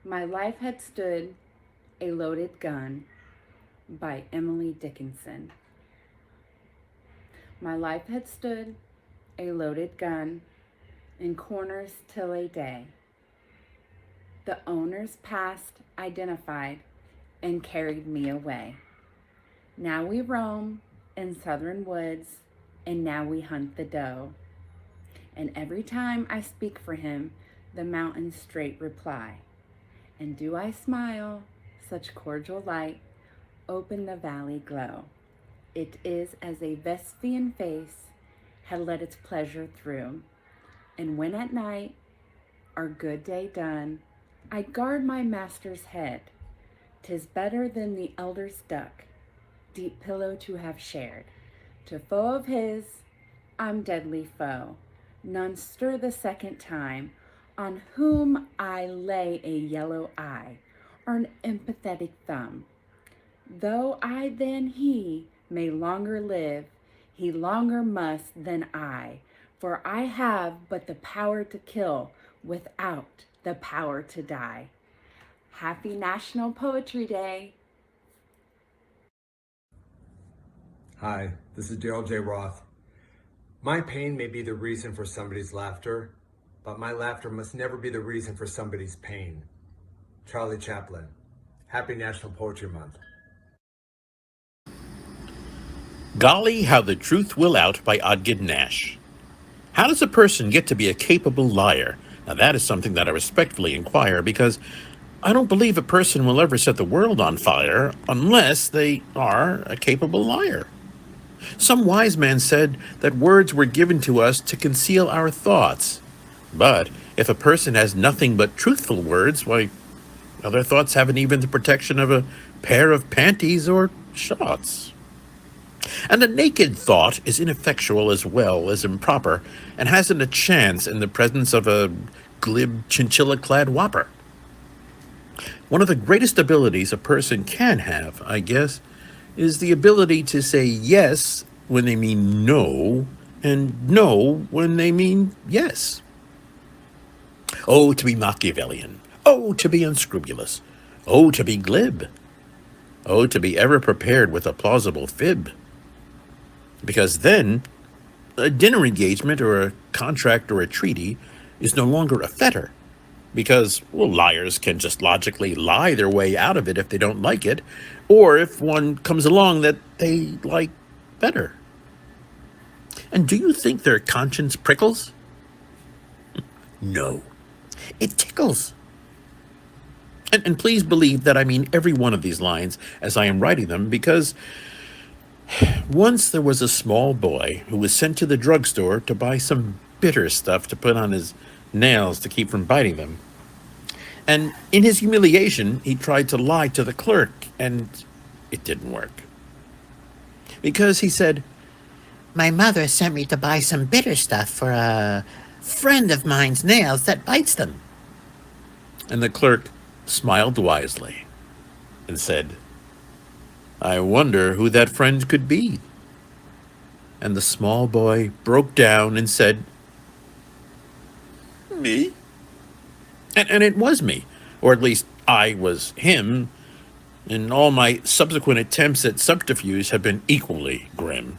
My Life Had Stood a Loaded Gun by Emily Dickinson. My life had stood a loaded gun in corners till a day. The owners passed, identified, and carried me away. Now we roam in southern woods, and now we hunt the doe. And every time I speak for him, the mountains straight reply. And do I smile, such cordial light, open the valley glow. It is as a Vespian face had let its pleasure through. And when at night, our good day done, I guard my master's head. 'Tis better than the elder's duck, deep pillow to have shared. To foe of his, I'm deadly foe. None stir the second time, on whom I lay a yellow eye, or an empathetic thumb. Though I than he may longer live, he longer must than I, for I have but the power to kill without the power to die. Happy National Poetry Day. Hi, this is Daryl J. Roth. My pain may be the reason for somebody's laughter, but my laughter must never be the reason for somebody's pain. Charlie Chaplin. Happy National Poetry Month. Golly, How the Truth Will Out by Odgid Nash. How does a person get to be a capable liar? Now, that is something that I respectfully inquire because I don't believe a person will ever set the world on fire unless they are a capable liar. Some wise man said that words were given to us to conceal our thoughts. But if a person has nothing but truthful words, why, other thoughts haven't even the protection of a pair of panties or shorts. And a naked thought is ineffectual as well as improper, and hasn't a chance in the presence of a glib chinchilla-clad whopper. One of the greatest abilities a person can have, I guess, is the ability to say yes when they mean no, and no when they mean yes. Oh, to be Machiavellian. Oh, to be unscrupulous. Oh, to be glib. Oh, to be ever prepared with a plausible fib. Because then, a dinner engagement or a contract or a treaty is no longer a fetter. Because, well, liars can just logically lie their way out of it if they don't like it, or if one comes along that they like better. And do you think their conscience prickles? No, it tickles. And please believe that I mean every one of these lines as I am writing them, because once there was a small boy who was sent to the drugstore to buy some bitter stuff to put on his nails to keep from biting them. And in his humiliation, he tried to lie to the clerk, and it didn't work. Because he said, "My mother sent me to buy some bitter stuff for a friend of mine's nails that bites them." And the clerk smiled wisely and said, "I wonder who that friend could be." And the small boy broke down and said, "Me?" And it was me, or at least I was him, and all my subsequent attempts at subterfuge have been equally grim.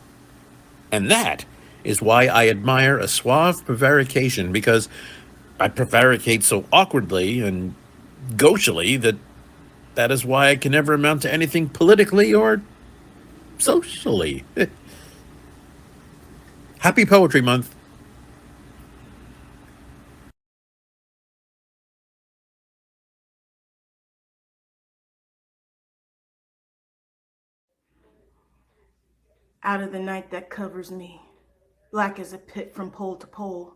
And that is why I admire a suave prevarication, because I prevaricate so awkwardly and gauchily that is why I can never amount to anything politically or socially. Happy Poetry Month. Out of the night that covers me, black as a pit from pole to pole,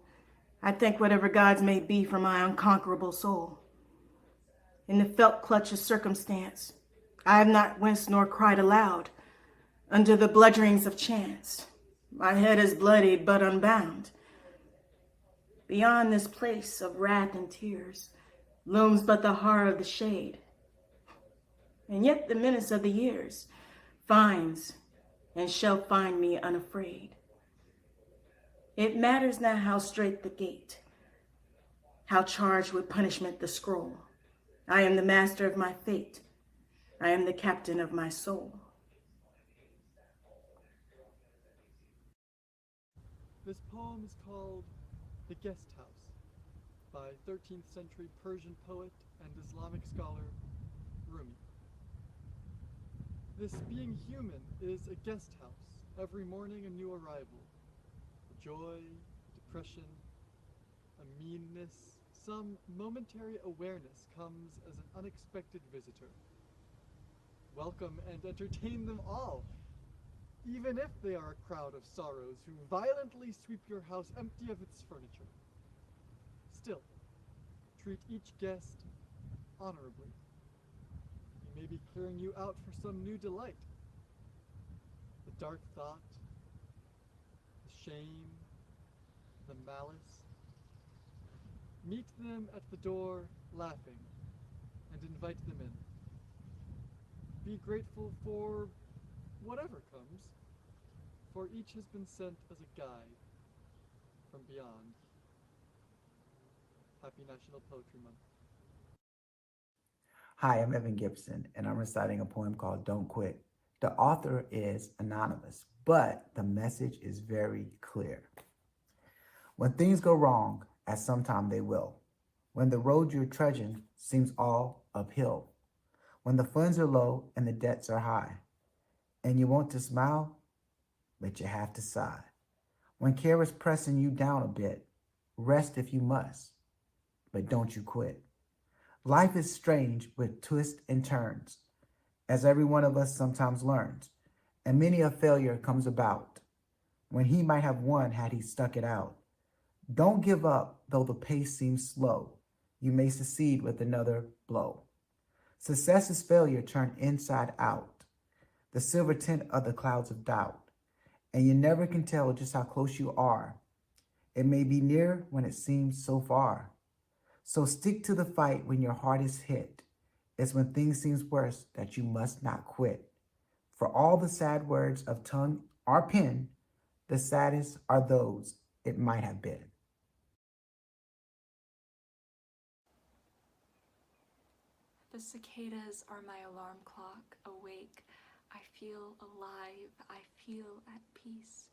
I thank whatever gods may be for my unconquerable soul. In the felt clutch of circumstance, I have not winced nor cried aloud. Under the bludgeonings of chance, my head is bloodied but unbound. Beyond this place of wrath and tears looms but the horror of the shade. And yet the menace of the years finds and shall find me unafraid. It matters not how straight the gate, how charged with punishment the scroll. I am the master of my fate. I am the captain of my soul. This poem is called The Guest House by 13th century Persian poet and Islamic scholar Rumi. This being human is a guest house, every morning a new arrival. A joy, depression, a meanness, some momentary awareness comes as an unexpected visitor. Welcome and entertain them all, even if they are a crowd of sorrows who violently sweep your house empty of its furniture. Still, treat each guest honorably. He may be clearing you out for some new delight. The dark thought, the shame, the malice. Meet them at the door laughing and invite them in. Be grateful for whatever comes, for each has been sent as a guide from beyond. Happy National Poetry Month. Hi, I'm Evan Gibson, and I'm reciting a poem called Don't Quit. The author is anonymous, but the message is very clear. When things go wrong, as sometime they will, when the road you're trudging seems all uphill, when the funds are low and the debts are high, and you want to smile, but you have to sigh. When care is pressing you down a bit, rest if you must, but don't you quit. Life is strange with twists and turns, as every one of us sometimes learns, and many a failure comes about, when he might have won had he stuck it out. Don't give up, though the pace seems slow. You may succeed with another blow. Success is failure turned inside out, the silver tint of the clouds of doubt, and you never can tell just how close you are. It may be near when it seems so far. So stick to the fight when your heart is hit. It's when things seem worse that you must not quit. For all the sad words of tongue or pen, the saddest are those it might have been. The cicadas are my alarm clock. Awake, I feel alive, I feel at peace.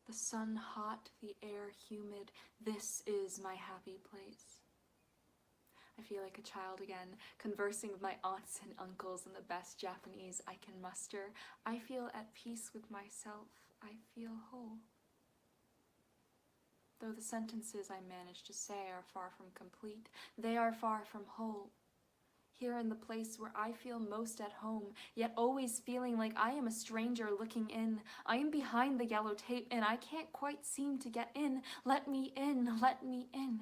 The sun hot, the air humid, this is my happy place. I feel like a child again, conversing with my aunts and uncles in the best Japanese I can muster. I feel at peace with myself, I feel whole. Though the sentences I manage to say are far from complete, they are far from whole. Here in the place where I feel most at home, yet always feeling like I am a stranger looking in. I am behind the yellow tape and I can't quite seem to get in. Let me in, let me in.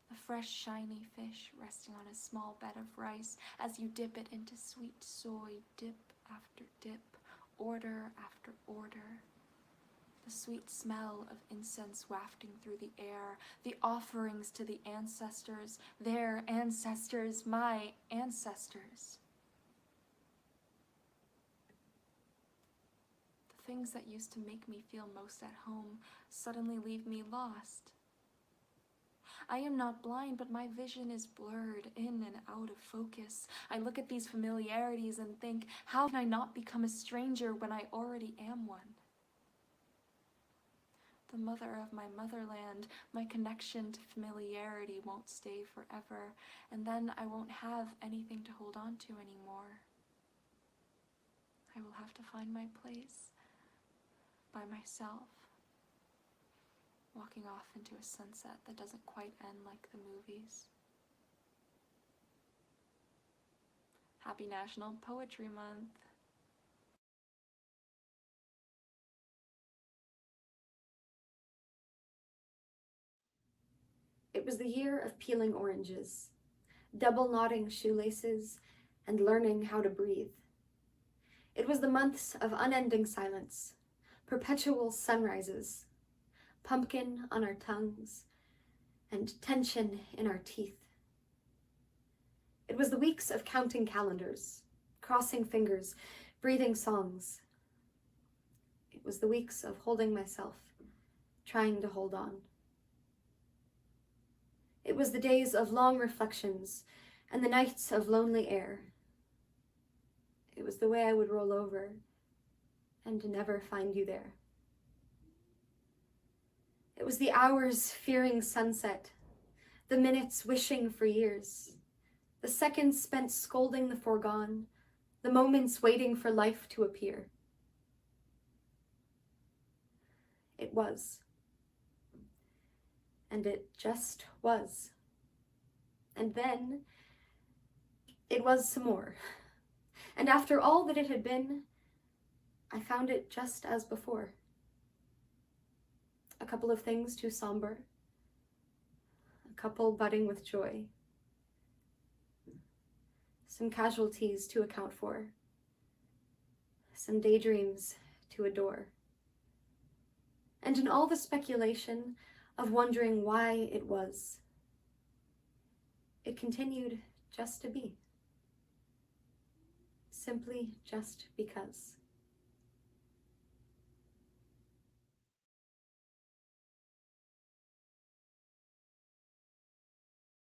The fresh, shiny fish resting on a small bed of rice as you dip it into sweet soy, dip after dip, order after order. The sweet smell of incense wafting through the air, the offerings to the ancestors, their ancestors, my ancestors. The things that used to make me feel most at home suddenly leave me lost. I am not blind, but my vision is blurred in and out of focus. I look at these familiarities and think, how can I not become a stranger when I already am one? The mother of my motherland, my connection to familiarity won't stay forever, and then I won't have anything to hold on to anymore. I will have to find my place by myself, walking off into a sunset that doesn't quite end like the movies. Happy National Poetry Month! It was the year of peeling oranges, double knotting shoelaces, and learning how to breathe. It was the months of unending silence, perpetual sunrises, pumpkin on our tongues, and tension in our teeth. It was the weeks of counting calendars, crossing fingers, breathing songs. It was the weeks of holding myself, trying to hold on. It It was the days of long reflections and the nights of lonely air. It was the way I would roll over and never find you there. It was the hours fearing sunset, the minutes wishing for years, the seconds spent scolding the foregone, the moments waiting for life to appear. It was. And it just was. And then it was some more. And after all that it had been, I found it just as before. A couple of things too somber, a couple budding with joy, some casualties to account for, some daydreams to adore. And in all the speculation of wondering why it was, it continued just to be. Simply just because.